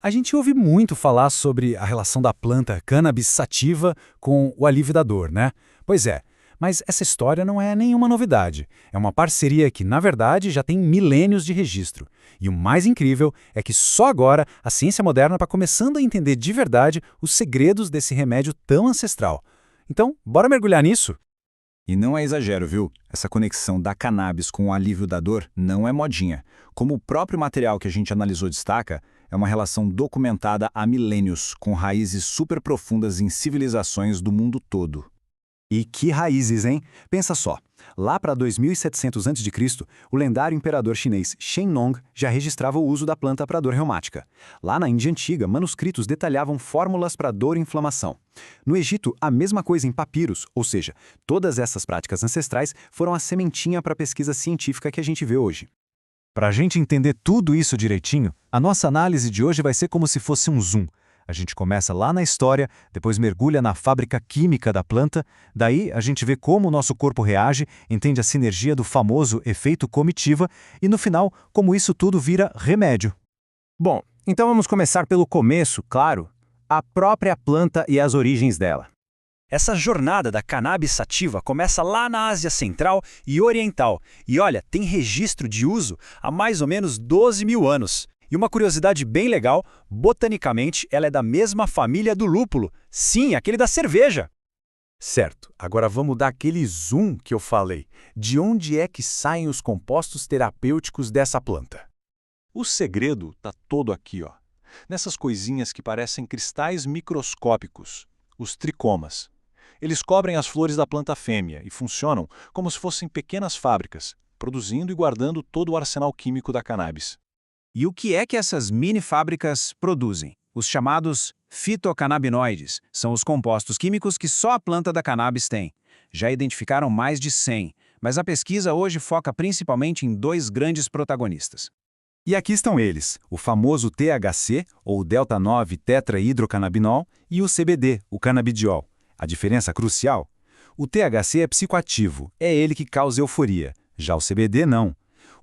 A gente ouve muito falar sobre a relação da planta cannabis sativa com o alívio da dor, né? Pois é, mas essa história não é nenhuma novidade. É uma parceria que, na verdade, já tem milênios de registro. E o mais incrível é que só agora a ciência moderna está começando a entender de verdade os segredos desse remédio tão ancestral. Então, bora mergulhar nisso? E não é exagero, viu? Essa conexão da cannabis com o alívio da dor não é modinha. Como o próprio material que a gente analisou destaca, é uma relação documentada há milênios, com raízes super profundas em civilizações do mundo todo. E que raízes, hein? Pensa só. Lá para 2700 a.C., o lendário imperador chinês Shennong já registrava o uso da planta para dor reumática. Lá na Índia Antiga, manuscritos detalhavam fórmulas para dor e inflamação. No Egito, a mesma coisa em papiros, ou seja, todas essas práticas ancestrais foram a sementinha para a pesquisa científica que a gente vê hoje. Para a gente entender tudo isso direitinho, a nossa análise de hoje vai ser como se fosse um zoom. A gente começa lá na história, depois mergulha na fábrica química da planta, daí a gente vê como o nosso corpo reage, entende a sinergia do famoso efeito comitiva e, no final, como isso tudo vira remédio. Bom, então vamos começar pelo começo, claro, a própria planta e as origens dela. Essa jornada da cannabis sativa começa lá na Ásia Central e Oriental. E olha, tem registro de uso há mais ou menos 12 mil anos. E uma curiosidade bem legal, botanicamente ela é da mesma família do lúpulo. Sim, aquele da cerveja. Certo, agora vamos dar aquele zoom que eu falei. De onde é que saem os compostos terapêuticos dessa planta? O segredo está todo aqui, ó. Nessas coisinhas que parecem cristais microscópicos, os tricomas. Eles cobrem as flores da planta fêmea e funcionam como se fossem pequenas fábricas, produzindo e guardando todo o arsenal químico da cannabis. E o que é que essas mini-fábricas produzem? Os chamados fitocannabinoides são os compostos químicos que só a planta da cannabis tem. Já identificaram mais de 100, mas a pesquisa hoje foca principalmente em dois grandes protagonistas. E aqui estão eles, o famoso THC, ou delta-9-tetrahidrocannabinol, e o CBD, o canabidiol. A diferença crucial? O THC é psicoativo, é ele que causa euforia. Já o CBD não.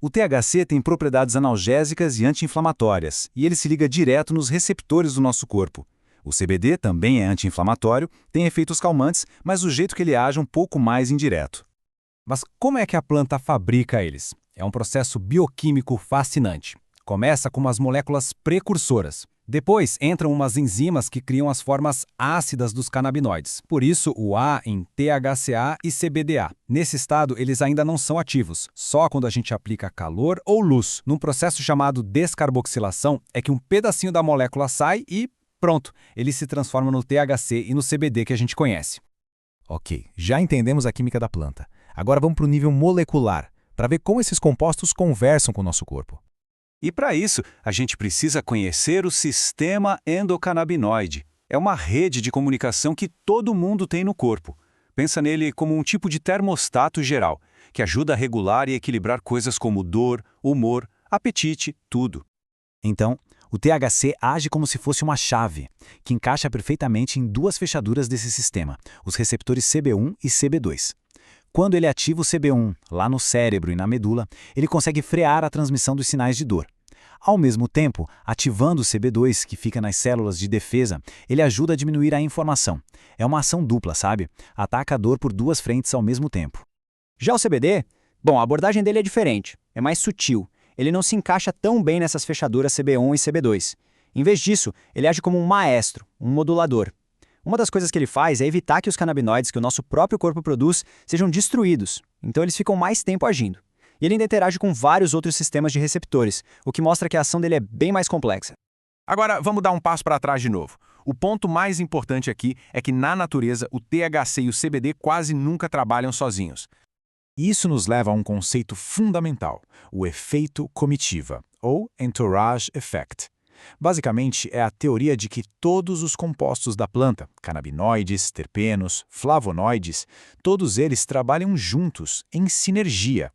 O THC tem propriedades analgésicas e anti-inflamatórias, e ele se liga direto nos receptores do nosso corpo. O CBD também é anti-inflamatório, tem efeitos calmantes, mas o jeito que ele age é um pouco mais indireto. Mas como é que a planta fabrica eles? É um processo bioquímico fascinante. Começa com umas moléculas precursoras. Depois entram umas enzimas que criam as formas ácidas dos canabinoides. Por isso, o A em THCA e CBDA. Nesse estado, eles ainda não são ativos. Só quando a gente aplica calor ou luz. Num processo chamado descarboxilação, é que um pedacinho da molécula sai e pronto, ele se transforma no THC e no CBD que a gente conhece. Ok, já entendemos a química da planta. Agora vamos para o nível molecular, para ver como esses compostos conversam com o nosso corpo. E para isso, a gente precisa conhecer o sistema endocannabinoide. É uma rede de comunicação que todo mundo tem no corpo. Pensa nele como um tipo de termostato geral, que ajuda a regular e equilibrar coisas como dor, humor, apetite, tudo. Então, o THC age como se fosse uma chave, que encaixa perfeitamente em duas fechaduras desse sistema, os receptores CB1 e CB2. Quando ele ativa o CB1, lá no cérebro e na medula, ele consegue frear a transmissão dos sinais de dor. Ao mesmo tempo, ativando o CB2, que fica nas células de defesa, ele ajuda a diminuir a inflamação. É uma ação dupla, sabe? Ataca a dor por duas frentes ao mesmo tempo. Já o CBD? Bom, a abordagem dele é diferente, é mais sutil. Ele não se encaixa tão bem nessas fechaduras CB1 e CB2. Em vez disso, ele age como um maestro, um modulador. Uma das coisas que ele faz é evitar que os canabinoides que o nosso próprio corpo produz sejam destruídos, então eles ficam mais tempo agindo. E ele ainda interage com vários outros sistemas de receptores, o que mostra que a ação dele é bem mais complexa. Agora vamos dar um passo para trás de novo. O ponto mais importante aqui é que na natureza o THC e o CBD quase nunca trabalham sozinhos. Isso nos leva a um conceito fundamental, o efeito comitiva, ou entourage effect. Basicamente, é a teoria de que todos os compostos da planta, canabinoides, terpenos, flavonoides, todos eles trabalham juntos, em sinergia.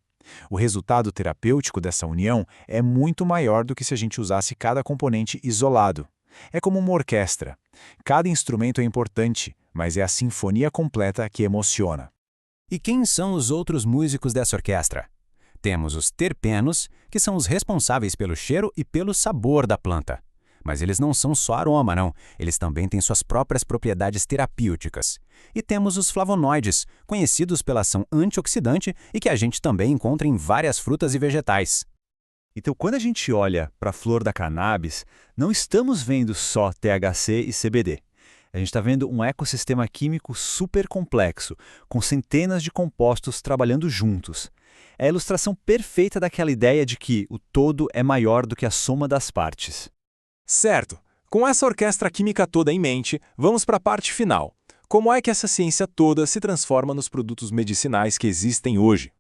O resultado terapêutico dessa união é muito maior do que se a gente usasse cada componente isolado. É como uma orquestra. Cada instrumento é importante, mas é a sinfonia completa que emociona. E quem são os outros músicos dessa orquestra? Temos os terpenos, que são os responsáveis pelo cheiro e pelo sabor da planta. Mas eles não são só aroma, não. Eles também têm suas próprias propriedades terapêuticas. E temos os flavonoides, conhecidos pela ação antioxidante e que a gente também encontra em várias frutas e vegetais. Então, quando a gente olha para a flor da cannabis, não estamos vendo só THC e CBD. A gente está vendo um ecossistema químico super complexo, com centenas de compostos trabalhando juntos. É a ilustração perfeita daquela ideia de que o todo é maior do que a soma das partes. Certo. Com essa orquestra química toda em mente, vamos para a parte final. Como é que essa ciência toda se transforma nos produtos medicinais que existem hoje?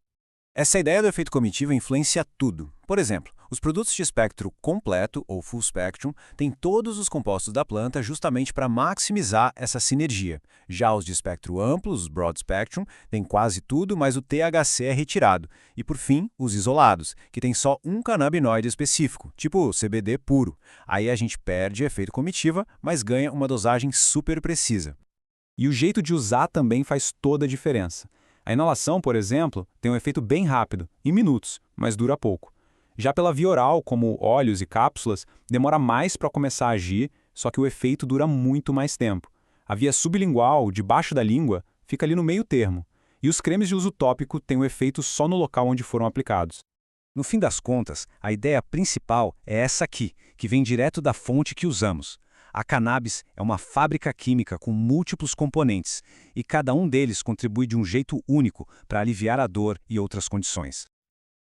Essa ideia do efeito comitiva influencia tudo. Por exemplo, os produtos de espectro completo, ou full spectrum, têm todos os compostos da planta justamente para maximizar essa sinergia. Já os de espectro amplo, os broad spectrum, têm quase tudo, mas o THC é retirado. E por fim, os isolados, que têm só um canabinoide específico, tipo o CBD puro. Aí a gente perde efeito comitiva, mas ganha uma dosagem super precisa. E o jeito de usar também faz toda a diferença. A inalação, por exemplo, tem um efeito bem rápido, em minutos, mas dura pouco. Já pela via oral, como óleos e cápsulas, demora mais para começar a agir, só que o efeito dura muito mais tempo. A via sublingual, debaixo da língua, fica ali no meio termo. E os cremes de uso tópico têm um efeito só no local onde foram aplicados. No fim das contas, a ideia principal é essa aqui, que vem direto da fonte que usamos. A cannabis é uma fábrica química com múltiplos componentes, e cada um deles contribui de um jeito único para aliviar a dor e outras condições.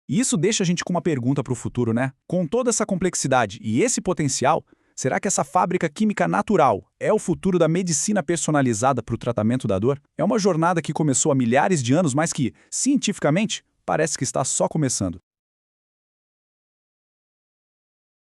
E isso deixa a gente com uma pergunta para o futuro, né? Com toda essa complexidade e esse potencial, será que essa fábrica química natural é o futuro da medicina personalizada para o tratamento da dor? É uma jornada que começou há milhares de anos, mas que, cientificamente, parece que está só começando.